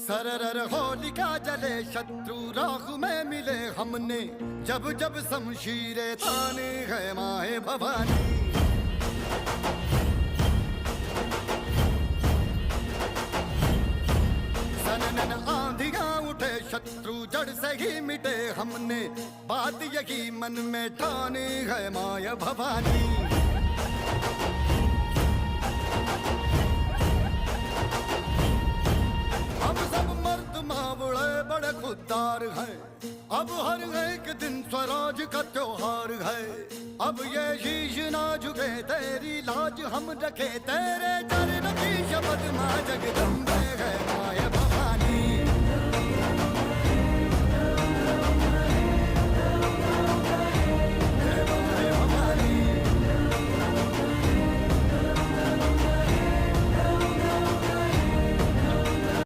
सरर होलिका जले शत्रु राह में मिले हमने, जब जब शमशीरे ताने है माए भवानी। सनन आंधियां उठे शत्रु जड़ से ही मिटे हमने, बात यही मन में ठाने है माया भवानी। अब सब मर्द मावड़े बड़े खुददार हैं, अब हर एक दिन स्वराज का त्योहार है। अब ये शीश ना झुके तेरी लाज हम रखे, तेरे चरण की शपथ मां जगदम्बे है मां